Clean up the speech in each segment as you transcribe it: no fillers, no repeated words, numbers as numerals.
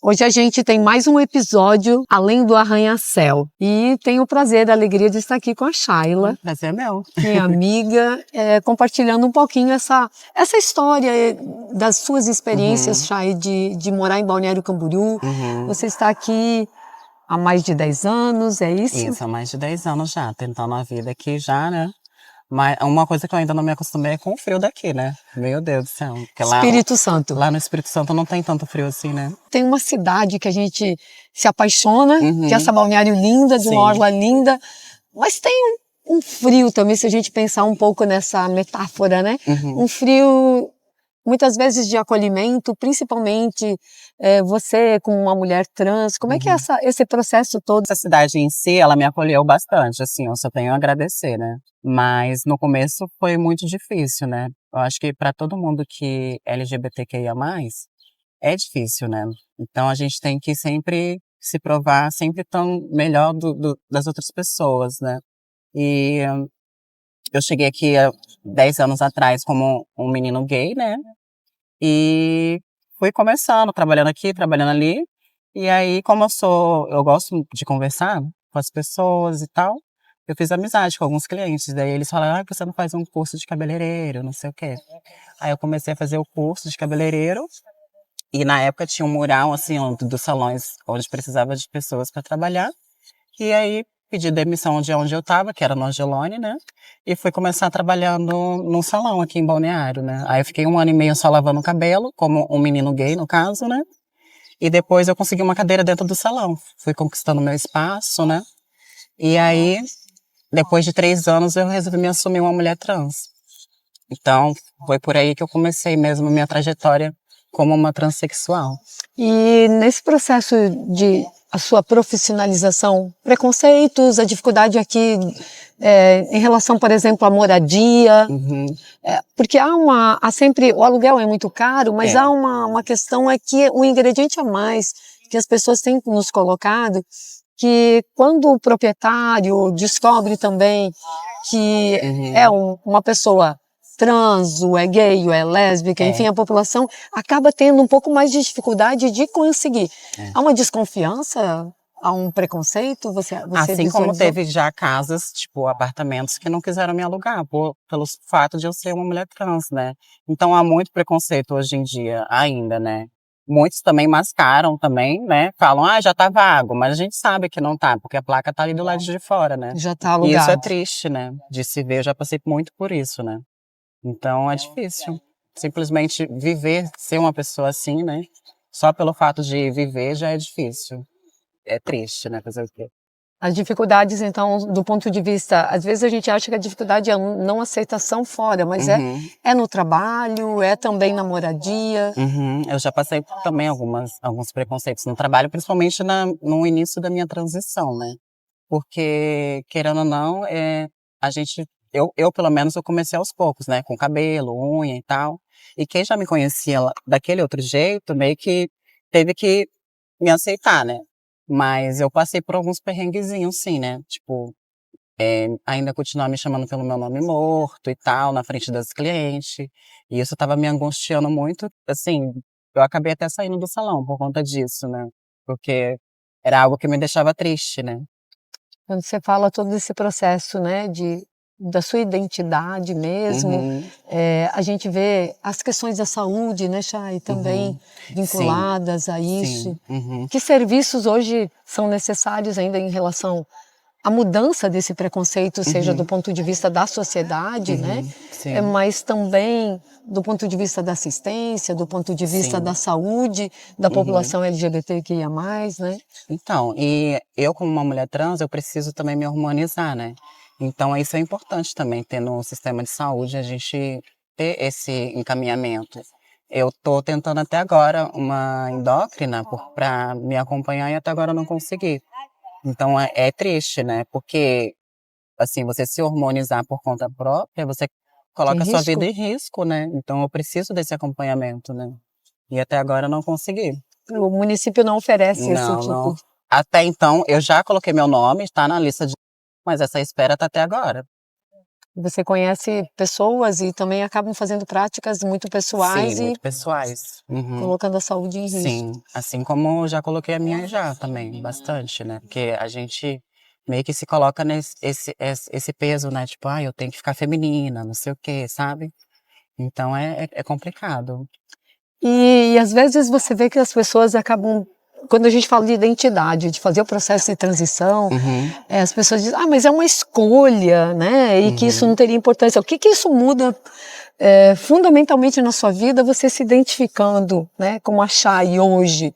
Hoje a gente tem mais um episódio Além do Arranha-Céu. E tenho o prazer, a alegria de estar aqui com a Shayla. Prazer é meu. Minha amiga, compartilhando um pouquinho essa história das suas experiências, Chay, de morar em Balneário Camboriú. Você está aqui há mais de 10 anos, é isso? Isso, há mais de 10 anos já, tentando a vida aqui já, né? Mas uma coisa que eu ainda não me acostumei é com o frio daqui, né? Meu Deus do céu. Porque Espírito Santo. Lá no Espírito Santo não tem tanto frio assim, né? Tem uma cidade que a gente se apaixona, que é essa Balneário linda, de uma orla linda, mas tem um frio também, se a gente pensar um pouco nessa metáfora, né? Um frio, muitas vezes, de acolhimento, principalmente você com uma mulher trans. Como é que é esse processo todo? Essa cidade em si, ela me acolheu bastante, assim, eu só tenho a agradecer, né? Mas no começo foi muito difícil, né? Eu acho que para todo mundo que é LGBTQIA+, é difícil, né? Então a gente tem que sempre se provar, sempre tão melhor das outras pessoas, né? E eu cheguei aqui há 10 anos atrás como um menino gay, né? E fui começando, trabalhando aqui, trabalhando ali. E aí, como eu gosto de conversar com as pessoas e tal, eu fiz amizade com alguns clientes. Daí eles falaram, por que você não faz um curso de cabeleireiro, não sei o quê. Aí eu comecei a fazer o curso de cabeleireiro. E na época tinha um mural, assim, dos salões onde precisava de pessoas para trabalhar. E aí pedi demissão de onde eu estava, que era no Angelone, né? E fui começar trabalhando num salão aqui em Balneário, né? Aí eu fiquei 1 ano e meio só lavando o cabelo, como um menino gay, no caso, né? E depois eu consegui uma cadeira dentro do salão. Fui conquistando meu espaço, né? E aí, depois de 3 anos, eu resolvi me assumir uma mulher trans. Então, foi por aí que eu comecei mesmo minha trajetória como uma transexual. E nesse processo de a sua profissionalização, preconceitos, a dificuldade aqui em relação, por exemplo, à moradia, porque há sempre, o aluguel é muito caro, mas há uma questão que um ingrediente a mais que as pessoas têm nos colocado, que quando o proprietário descobre também que é uma pessoa trans, ou é gay, ou é lésbica, enfim, a população acaba tendo um pouco mais de dificuldade de conseguir. Há uma desconfiança? Há um preconceito? Você assim como visualizou? teve já casas, tipo, apartamentos que não quiseram me alugar pelo fato de eu ser uma mulher trans, né? Então há muito preconceito hoje em dia ainda, né? Muitos também mascaram também, né? Falam, já tá vago, mas a gente sabe que não tá, porque a placa tá ali do lado de fora, né? Já está E isso é alugado. triste, né? De se ver, eu já passei muito por isso, né? Então é difícil. Simplesmente viver, ser uma pessoa assim, né? Só pelo fato de viver já é difícil. É triste, né? Fazer o quê? As dificuldades, então, do ponto de vista, às vezes a gente acha que a dificuldade é a não aceitação fora, mas é no trabalho, é também na moradia. Eu já passei também alguns preconceitos no trabalho, principalmente no início da minha transição, né? Porque, querendo ou não, eu pelo menos, eu comecei aos poucos, né? Com cabelo, unha e tal. E quem já me conhecia daquele outro jeito, meio que teve que me aceitar, né? Mas eu passei por alguns perrenguezinhos, sim, né? Tipo, ainda continuar me chamando pelo meu nome morto e tal, na frente das clientes. E isso tava me angustiando muito. Assim, eu acabei até saindo do salão por conta disso, né? Porque era algo que me deixava triste, né? Quando você fala todo esse processo, né, da sua identidade mesmo, a gente vê as questões da saúde, né, Chay, também vinculadas a isso. Que serviços hoje são necessários ainda em relação à mudança desse preconceito, seja do ponto de vista da sociedade, né, mas também do ponto de vista da assistência, do ponto de vista da saúde da população LGBTQIA+, né? Então, e eu como uma mulher trans, eu preciso também me hormonizar, né? Então, isso é importante também, ter no sistema de saúde, a gente ter esse encaminhamento. Eu tô tentando até agora uma endócrina para me acompanhar e até agora eu não consegui. Então, é triste, né? Porque, assim, você se hormonizar por conta própria, você coloca a sua vida em risco, né? Então, eu preciso desse acompanhamento, né? E até agora eu não consegui. O município não oferece esse tipo. Não. Até então, eu já coloquei meu nome, está na lista de... Mas essa espera tá até agora. Você conhece pessoas e também acabam fazendo práticas muito pessoais Sim, e muito pessoais. Uhum. colocando a saúde em risco. Sim, assim como eu já coloquei a minha já também, bastante, né? Porque a gente meio que se coloca esse peso, né? Tipo, eu tenho que ficar feminina, não sei o quê, sabe? Então é complicado. E às vezes você vê que as pessoas acabam, quando a gente fala de identidade, de fazer o processo de transição, Uhum, as pessoas dizem, mas é uma escolha, né? E que isso não teria importância. O que que isso muda fundamentalmente na sua vida, você se identificando, né? Como a Chay hoje,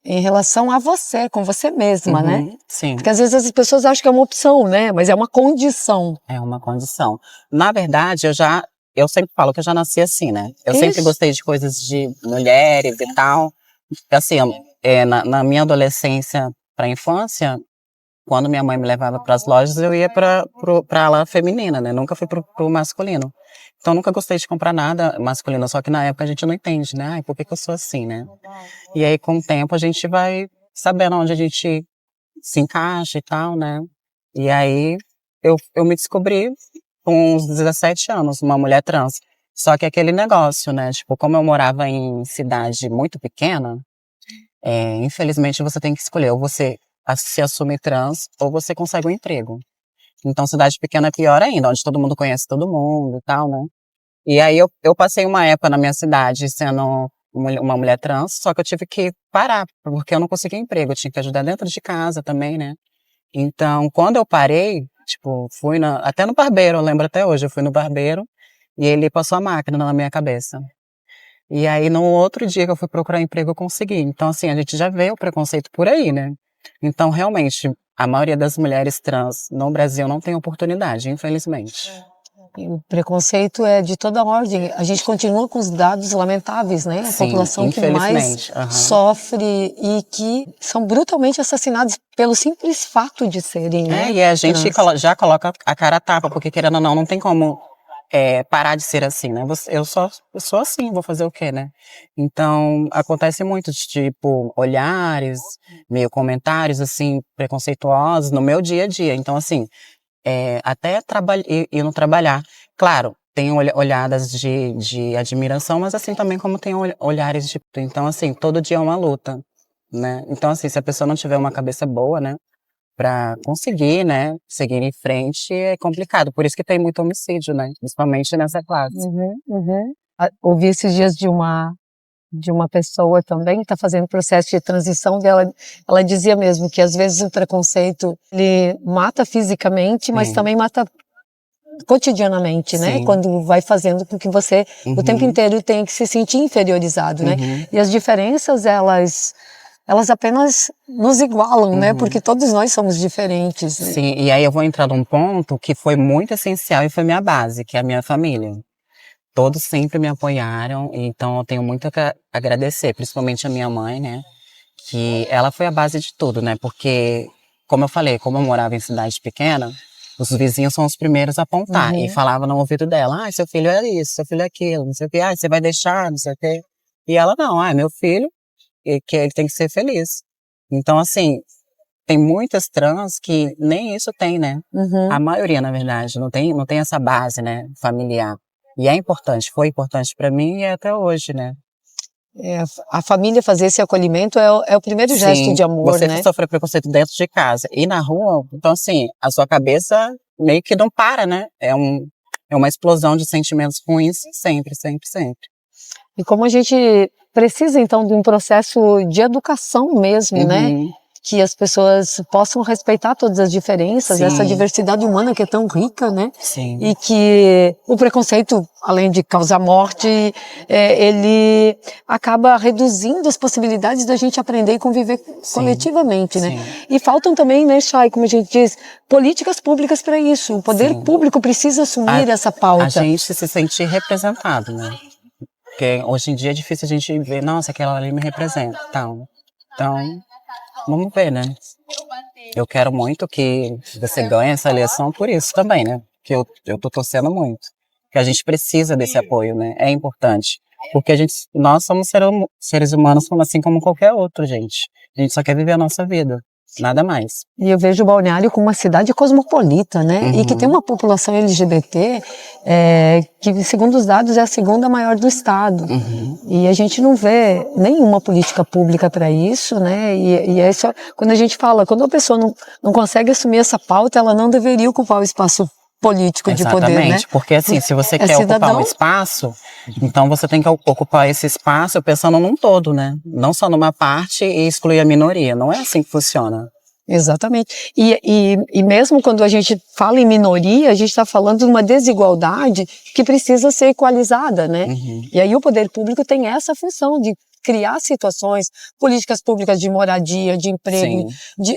em relação a você, com você mesma, né? sim, Porque às vezes as pessoas acham que é uma opção, né? Mas é uma condição. é uma condição. Na verdade, eu sempre falo que eu já nasci assim, né? Eu sempre Isso. gostei de coisas de mulheres e tal. Assim, na minha adolescência para infância, quando minha mãe me levava para as lojas, eu ia para a ala feminina, né? Nunca fui pro masculino. Então, nunca gostei de comprar nada masculino, só que na época a gente não entende, né? Ai, por que que eu sou assim, né? E aí, com o tempo, a gente vai sabendo onde a gente se encaixa e tal, né? E aí, eu me descobri com uns 17 anos, uma mulher trans. Só que aquele negócio, né? Tipo, como eu morava em cidade muito pequena, infelizmente você tem que escolher, ou você se assume trans, ou você consegue um emprego. Então, cidade pequena é pior ainda, onde todo mundo conhece todo mundo e tal, né? E aí eu passei uma época na minha cidade sendo uma mulher trans, só que eu tive que parar, porque eu não conseguia emprego, eu tinha que ajudar dentro de casa também, né? Então, quando eu parei, tipo, até no barbeiro, eu lembro até hoje, eu fui no barbeiro e ele passou a máquina na minha cabeça. E aí, no outro dia que eu fui procurar emprego, eu consegui. Então, assim, a gente já vê o preconceito por aí, né? Então, realmente, a maioria das mulheres trans no Brasil não tem oportunidade, infelizmente. E o preconceito é de toda ordem. A gente continua com os dados lamentáveis, né? A Sim, população que mais infelizmente. Aham. sofre e que são brutalmente assassinados pelo simples fato de serem, né? E a gente Trans. já coloca a cara a tapa, porque querendo ou não, não tem como parar de ser assim, né? Eu sou assim, vou fazer o quê, né? Então, acontece muito de, tipo, olhares, meio comentários, assim, preconceituosos no meu dia a dia. Então, assim, até indo trabalhar. Claro, tem olhadas de admiração, mas assim também como tem olhares de... Então, assim, todo dia é uma luta, né? Então, assim, se a pessoa não tiver uma cabeça boa, né? Para conseguir, né, seguir em frente é complicado. Por isso que tem muito homicídio, né, principalmente nessa classe. Uhum, uhum. Ouvi esses dias de uma pessoa também que está fazendo processo de transição dela. Ela dizia mesmo que às vezes o preconceito ele mata fisicamente, mas Sim, também mata cotidianamente, né? sim. Quando vai fazendo com que você o tempo Uhum, inteiro tenha que se sentir inferiorizado, né? uhum, E as diferenças elas apenas nos igualam, né? uhum. Porque todos nós somos diferentes. Sim, e aí eu vou entrar num ponto que foi muito essencial e foi minha base, que é a minha família. Todos sempre me apoiaram, então eu tenho muito a agradecer, principalmente a minha mãe, né? Que ela foi a base de tudo, né? Porque, como eu falei, como eu morava em cidade pequena, os vizinhos são os primeiros a apontar e Uhum. falavam no ouvido dela, seu filho é isso, seu filho é aquilo, não sei o que, você vai deixar, não sei o que. E ela, não, meu filho, e que ele tem que ser feliz. Então, assim, tem muitas trans que nem isso tem, né? A Uhum. maioria, na verdade, não tem essa base, né, familiar. E é importante, foi importante para mim e é até hoje, né? A família fazer esse acolhimento é o primeiro gesto Sim, de amor, você né? sofre preconceito dentro de casa e na rua, então assim, a sua cabeça meio que não para, né? É uma explosão de sentimentos ruins sempre, sempre, sempre. E como a gente precisa então de um processo de educação mesmo, né? Uhum, Que as pessoas possam respeitar todas as diferenças, essa sim, diversidade humana que é tão rica, né? E sim, que o preconceito, além de causar morte, ele acaba reduzindo as possibilidades da gente aprender e conviver sim, coletivamente, né? sim, E faltam também, né, Chay, como a gente diz, políticas públicas para isso. O poder sim. público precisa A, assumir essa a pauta. gente se sentir representado, né? Porque hoje em dia é difícil a gente ver, nossa, aquela ali me representa, tal. Então, vamos ver, né? Eu quero muito que você ganhe essa eleição por isso também, né? Que eu tô torcendo muito. Que a gente precisa desse apoio, né? É importante. Porque nós somos seres humanos assim como qualquer outro, gente. A gente só quer viver a nossa vida. Nada mais. E eu vejo Balneário como uma cidade cosmopolita, né? E que tem uma população LGBT que, segundo os dados, é a segunda maior do estado. E a gente não vê nenhuma política pública para isso, né? E é isso, quando a gente fala, quando a pessoa não consegue assumir essa pauta, ela não deveria ocupar o espaço político de poder, né? Exatamente, porque assim, se você quer ocupar um espaço, então você tem que ocupar esse espaço pensando num todo, né? Não só numa parte e excluir a minoria. Não é assim que funciona. Exatamente. E mesmo quando a gente fala em minoria, a gente está falando de uma desigualdade que precisa ser equalizada, né? E aí o poder público tem essa função de criar situações, políticas públicas de moradia, de emprego,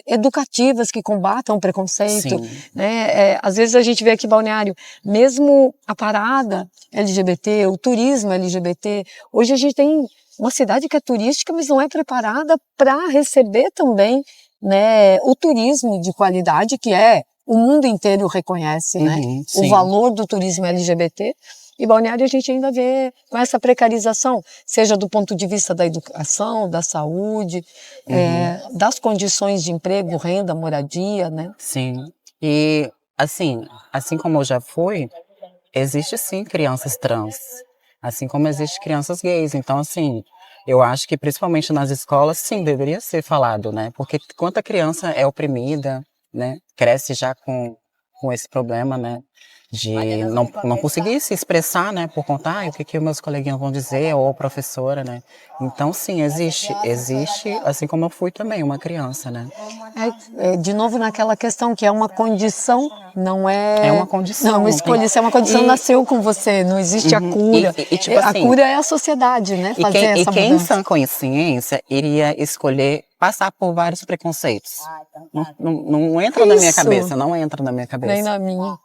educativas que combatam o preconceito, né? Às vezes a gente vê aqui em Balneário, mesmo a parada LGBT, o turismo LGBT, hoje a gente tem uma cidade que é turística, mas não é preparada para receber também, né, o turismo de qualidade que o mundo inteiro reconhece, né? O valor do turismo LGBT. E Balneário a gente ainda vê com essa precarização, seja do ponto de vista da educação, da saúde, das condições de emprego, renda, moradia, né? Sim. E assim como eu já fui, existe sim crianças trans, assim como existe crianças gays. Então, assim, eu acho que principalmente nas escolas, sim, deveria ser falado, né? Porque quanta criança é oprimida, né? Cresce já com esse problema, né? De não conseguir se expressar, né? Por conta, o que os meus coleguinhas vão dizer, ou a professora, né? Então, sim, existe, assim como eu fui também, uma criança, né? De novo naquela questão que é uma condição, não é... É uma condição. Não, uma escolha, isso é uma condição, nasceu com você, não existe a cura. Tipo assim, a cura é a sociedade, né? Fazer essa mudança. E quem em sã consciência iria escolher passar por vários preconceitos? Não entra na minha cabeça, não entra na minha cabeça. Nem na minha.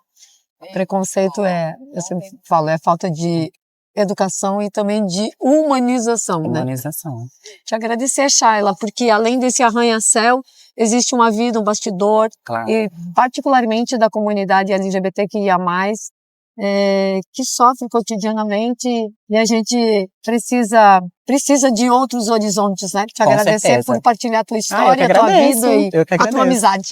Preconceito eu sempre falo, é falta de educação e também de humanização, Humanização. né? Te agradecer, Shayla, porque além desse arranha-céu, existe uma vida, um bastidor, e particularmente da comunidade LGBTQIA+, que sofre cotidianamente e a gente precisa de outros horizontes, né? Te agradecer por partilhar a tua história, a tua vida e a tua amizade.